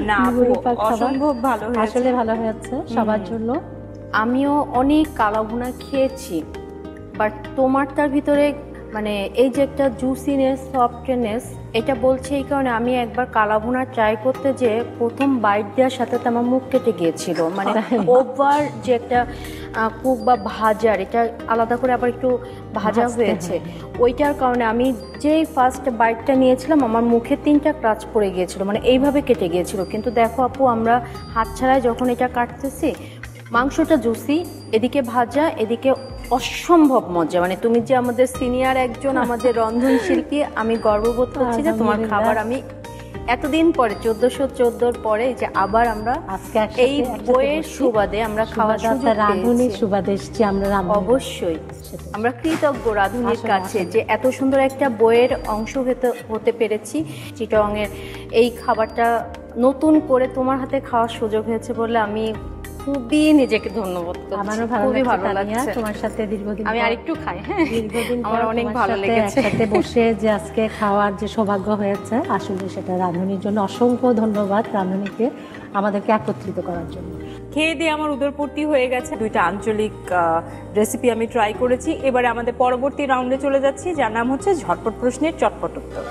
না অসম্ভব ভালো, আসলে ভালো হয়েছে সবার জন্য। আমিও অনেক কালা ভুনা খেয়েছি, বাট তোমারটার ভিতরে মানে এই যে একটা জুসিনেস, সফটনেস, এটা বলছে এই কারণে আমি একবার কালা ভুনা ট্রাই করতে যে প্রথম বাইট দেওয়ার সাথে তো আমার মুখ কেটে গিয়েছিল। মানে ওভার যে একটা কুক বা ভাজার, এটা আলাদা করে আবার একটু ভাজা হয়েছে, ওইটার কারণে আমি যেই ফার্স্ট বাইটটা নিয়েছিলাম আমার মুখে 3টা ক্রাচ পড়ে গিয়েছিল, মানে এইভাবে কেটে গিয়েছিল। কিন্তু দেখো আপু, আমরা হাত ছাড়াই যখন এটা কাটতেছি, মাংসটা জুসি, এদিকে ভাজা, এদিকে অসম্ভব মজা। মানে তুমি যে আমাদের সিনিয়র একজন আমাদের রন্ধনশিল্পী, আমি গর্ববোধ করছি যে তোমার খাবার আমি এতদিন পরে 1414 পরে যে আবার আমরা এই বইয়ের সুবাদে আমরা খাওয়ার রাঁধুনির সুবাদে এসেছি আমরা। অবশ্যই আমরা কৃতজ্ঞ রাঁধুনির কাছে যে এত সুন্দর একটা বইয়ের অংশ হতে পেরেছি। চিটংয়ের এই খাবারটা নতুন করে তোমার হাতে খাওয়ার সুযোগ হয়েছে বলে আমি খুবই নিজেকে ধন্যবাদ করছি। আমারও ভালো খুবই ভালো লাগছে লাগছে। তোমার সাথে দীর্ঘদিন আমি পর- আরেকটু খাই, হ্যাঁ দীর্ঘদিন পর আমার অনেক তোমার ভালো সাথে লেগেছে। একসাথে বসে যে আজকে খাওয়ার যে সৌভাগ্য হয়েছে, আসলে সেটা রাঁধুনির জন্য অসংখ্য ধন্যবাদ, রাঁধুনিকে আমাদেরকে একত্রিত করার জন্য। খেয়ে দিয়ে আমার উদরপূর্তি হয়ে গেছে। দুইটা আঞ্চলিক রেসিপি আমি ট্রাই করেছি। এবারে আমাদের পরবর্তী রাউন্ডে চলে যাচ্ছি, যার নাম হচ্ছে ঝটপট প্রশ্নের চটপট উত্তর।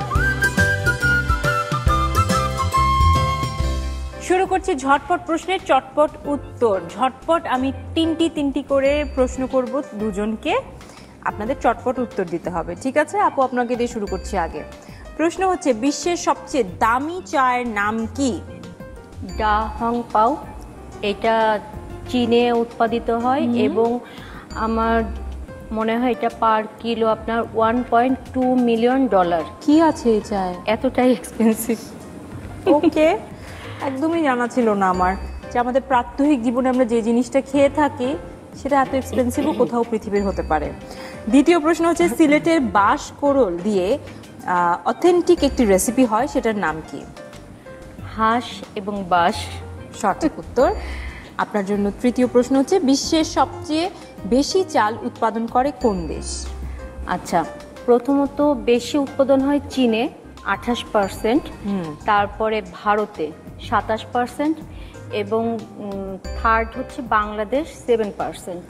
শুরু করছি ঝটপট প্রশ্নের চটপট উত্তর। ঝটপট আমি তিনটি করে প্রশ্ন করব দুজনকে, আপনাদের চটপট উত্তর দিতে হবে, ঠিক আছে? আপু, আপনাকে দিয়ে শুরু করছি আগে। প্রশ্ন হচ্ছে, বিশ্বের সবচেয়ে দামি চায়ের নাম কি? ডা হং পাও, এটা চীনে উৎপাদিত হয় এবং আমার মনে হয় এটা পার কিলো আপনার $1.2 মিলিয়ন। কি আছে এই চায়? এতটাই এক্সপেন্সিভ। ওকে, একদমই জানা ছিল না আমার যে আমাদের প্রাত্যহিক জীবনে আমরা যে জিনিসটা খেয়ে থাকি সেটা এত এক্সপেন্সিভও কোথাও পৃথিবীর হতে পারে। দ্বিতীয় প্রশ্ন হচ্ছে, সিলেটের বাঁশকোড়ল দিয়ে অথেন্টিক একটি রেসিপি হয়, সেটার নাম কি? হাঁস এবং বাঁশ। সঠিক উত্তর। আপনার জন্য তৃতীয় প্রশ্ন হচ্ছে, বিশ্বের সবচেয়ে বেশি চাল উৎপাদন করে কোন দেশ? আচ্ছা, প্রথমত বেশি উৎপাদন হয় চীনে 28%, তারপরে ভারতে 27% এবং থার্ড হচ্ছে বাংলাদেশ 7%।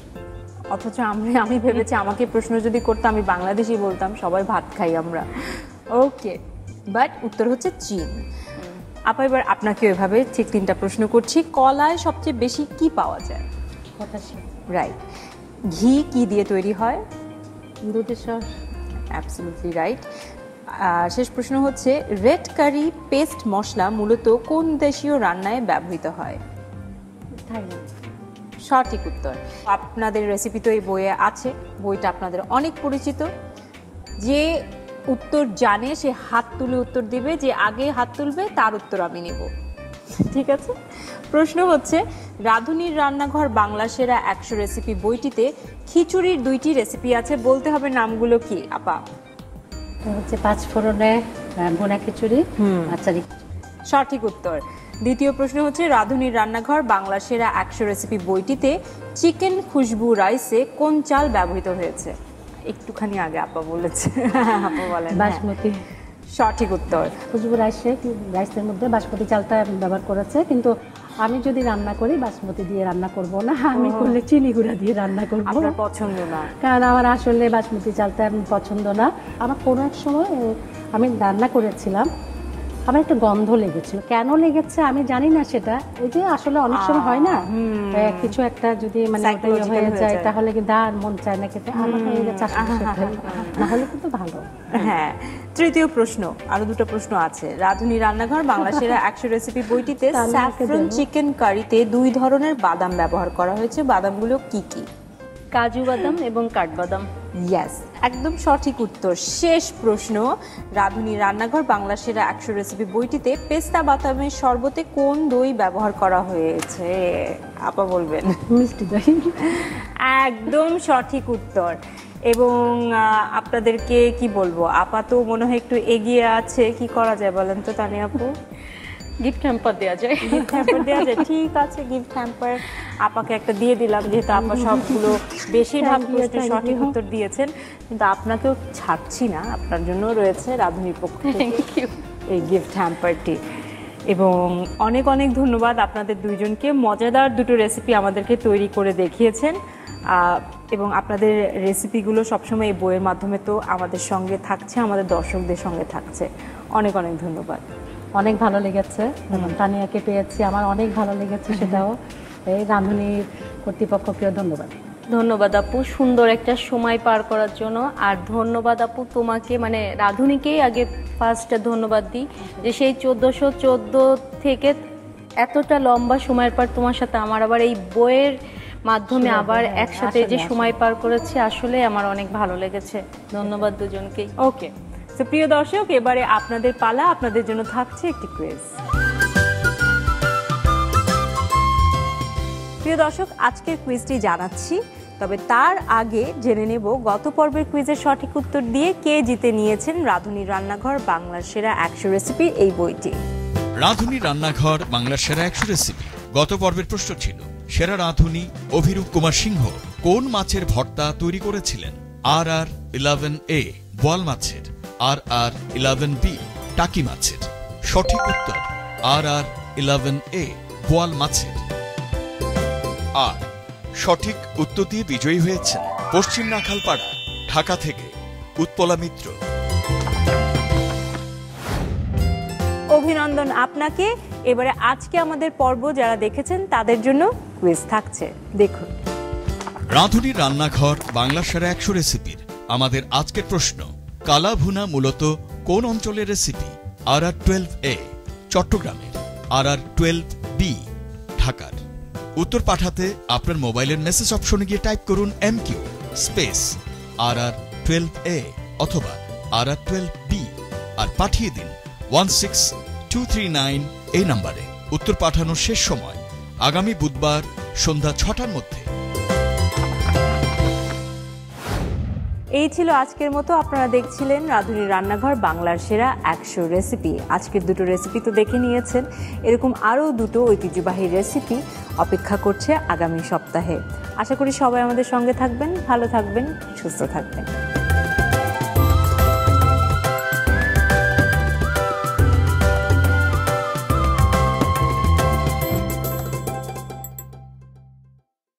অথচ আমি ভেবেছি আমাকে প্রশ্ন যদি করতে আমি বাংলাদেশই বলতাম, সবাই ভাত খাই আমরা। ওকে, বাট উত্তর হচ্ছে চীন। আপা, এবার আপনাকে এভাবে ঠিক তিনটা প্রশ্ন করছি। কলায় সবচেয়ে বেশি কি পাওয়া যায়? পটাশিয়াম। রাইট। ঘি কি দিয়ে তৈরি হয়? দুধের সর। Absolutely right. শেষ প্রশ্ন হচ্ছে, রেড কারি পেস্ট মশলা মূলত কোন দেশীয় রান্নায় ব্যবহৃত হয়? থাইল্যান্ড। সঠিক উত্তর। আপনাদের রেসিপি তো এই বইয়ে আছে, বইটা আপনাদের অনেক পরিচিত। যে উত্তর জানে সে হাত তুলে উত্তর দিবে, যে আগে হাত তুলবে তার উত্তর আমি নেব, ঠিক আছে? প্রশ্ন হচ্ছে, রাঁধুনির রান্নাঘর বাংলা সেরা 100 রেসিপি বইটিতে খিচুড়ির 2টি রেসিপি আছে, বলতে হবে নামগুলো কি আপা? হচ্ছে 5 ফোড়নে ভুনা খিচুড়ি, আচারি। সঠিক উত্তর। দ্বিতীয় প্রশ্ন হচ্ছে, রাঁধুনির রান্নাঘর বাংলা সেরা 100 রেসিপি বইটিতে চিকেন খুশবু রাইসে কোন চাল ব্যবহৃত হয়েছে? একটুখানি আগে আপা বলেছে, আপা বলেন। বাসমতি। সঠিক উত্তর। খুশবু রাইসের মধ্যে বাসমতি চালটা ব্যবহার করেছে, কিন্তু আমি যদি রান্না করি বাসমতি দিয়ে রান্না করব না, আমি করলে চিনি গুঁড়া দিয়ে রান্না করব। আপনার পছন্দ না? কারণ আমার আসলে বাসমতি চালটা পছন্দ না। আমার কোনো এক সময় আমি রান্না করেছিলাম, আমার একটা গন্ধ লেগেছিল। কেন লেগেছে আমি জানি না সেটা। ওই যে আসলে অনেক সময় হয় না, কিছু একটা যদি মানে হয়ে যায় তাহলে কিন্তু আর মন চায় না খেতে। আমার হয়ে গেছে না হলে কিন্তু ভালো। হ্যাঁ। তৃতীয় প্রশ্ন, আরো দুটো প্রশ্ন আছে। রাঁধুনি রান্নাঘর বাংলা সেরা 100 রেসিপি বইটিতে স্যাফরন চিকেন কারিতে 2 ধরনের বাদাম ব্যবহার করা হয়েছে, বাদামগুলো কি কি? কাজু বাদাম এবং কাঠবাদাম। ইয়েস, একদম সঠিক উত্তর। শেষ প্রশ্ন, রাঁধুনি রান্নাঘর বাংলা সেরা 100 রেসিপি বইটিতে পেস্তা বাদামের শরবতে কোন দই ব্যবহার করা হয়েছে? আপা বলবেন। মিষ্টি দই। একদম সঠিক উত্তর। এবং আপনাদেরকে কি বলবো, আপা তো মনে হয় একটু এগিয়ে আছে। কি করা যায় বলেন তো তানিয়া আপু? গিফট হ্যাম্পার দেওয়া যায়। গিফট হ্যাম্পার দেওয়া যায়, ঠিক আছে। গিফট হ্যাম্পার আপাকে একটা দিয়ে দিলাম, যেহেতু আপা সবগুলো বেশিরভাগ প্রশ্নের সঠিক উত্তর দিয়েছেন। কিন্তু আপনাকেও ছাড়ছি না, আপনার জন্য রয়েছে রাঁধুনির পক্ষ থেকে এই গিফট হ্যাম্পারটি। এবং অনেক অনেক ধন্যবাদ আপনাদের দুইজনকে। মজাদার দুটো রেসিপি আমাদেরকে তৈরি করে দেখিয়েছেন এবং আপনাদের রেসিপিগুলো সবসময় এই বইয়ের মাধ্যমে তো আমাদের সঙ্গে থাকছে, আমাদের দর্শকদের সঙ্গে থাকছে। অনেক অনেক ধন্যবাদ। অনেক ভালো লেগেছে, তানিয়াকে পেয়েছি, আমার অনেক ভালো লেগেছে। সেটাও এই রাঁধুনি কর্তৃপক্ষকেও ধন্যবাদ। ধন্যবাদ আপু, সুন্দর একটা সময় পার করার জন্য। আর ধন্যবাদ আপু তোমাকে, মানে রাঁধুনিকেই আগে ফার্স্টে ধন্যবাদ দিই, যে সেই 1414 থেকে এতটা লম্বা সময়ের পর তোমার সাথে আমার আবার এই বইয়ের মাধ্যমে আবার একসাথে যে সময় পার করেছি, আসলে আমার অনেক ভালো লেগেছে। ধন্যবাদ দুজনকেই। ওকে, তো প্রিয় দর্শক, এবারে আপনাদের পালা। আপনাদের জন্য থাকছে একটি কুইজ। প্রিয় দর্শক, আজকের কুইজটি জানাচ্ছি, তবে তার আগে জেনে নেব গত পর্বের কুইজের সঠিক উত্তর দিয়ে কে জিতে নিয়েছেন রাঁধুনির রান্নাঘর বাংলার সেরা 100 রেসিপির এই বইটি। রাঁধুনি রান্নাঘর বাংলার সেরা 100 রেসিপি। গত পর্বের প্রশ্ন ছিল, সেরা রাঁধুনি অভিরূপ কুমার সিংহ কোন মাছের ভর্তা তৈরি করেছিলেন? RR11A বোয়াল মাছের, RR11B টাকি মাছের। সঠিক উত্তর RR11A বোয়াল মাছের। আর সঠিক উত্তর দিয়ে বিজয়ী হয়েছেন পশ্চিম নাখালপাড়া, ঢাকা থেকে উৎপলা মিত্র। অভিনন্দন আপনাকে। এবারে আজকে আমাদের পর্ব যারা দেখেছেন তাদের জন্য কুইজ থাকছে, দেখুন। রাঁধুনির রান্নাঘর বাংলার সেরা 100 রেসিপির আমাদের আজকের প্রশ্ন, কালা ভুনা মূলত কোন অঞ্চলের রেসিপি? RR12A চট্টগ্রামের, RR12B ঢাকার। উত্তর পাঠাতে আপনার মোবাইলের মেসেজ অপশনে গিয়ে টাইপ করুন MQ স্পেস RR12A অথবা RR12B আর পাঠিয়ে দিন 16239 এই নম্বরে। উত্তর পাঠানোর শেষ সময় আগামী বুধবার সন্ধ্যা 6টার মধ্যে। এই ছিল আজকের মতো। আপনারা দেখছিলেন রাঁধুনির রান্নাঘর বাংলার সেরা 100 রেসিপি। আজকের দুটো রেসিপি তো দেখে নিয়েছেন, এরকম আরও দুটো ঐতিহ্যবাহী রেসিপি অপেক্ষা করছে আগামী সপ্তাহে। আশা করি সবাই আমাদের সঙ্গে থাকবেন, ভালো থাকবেন, সুস্থ থাকবেন।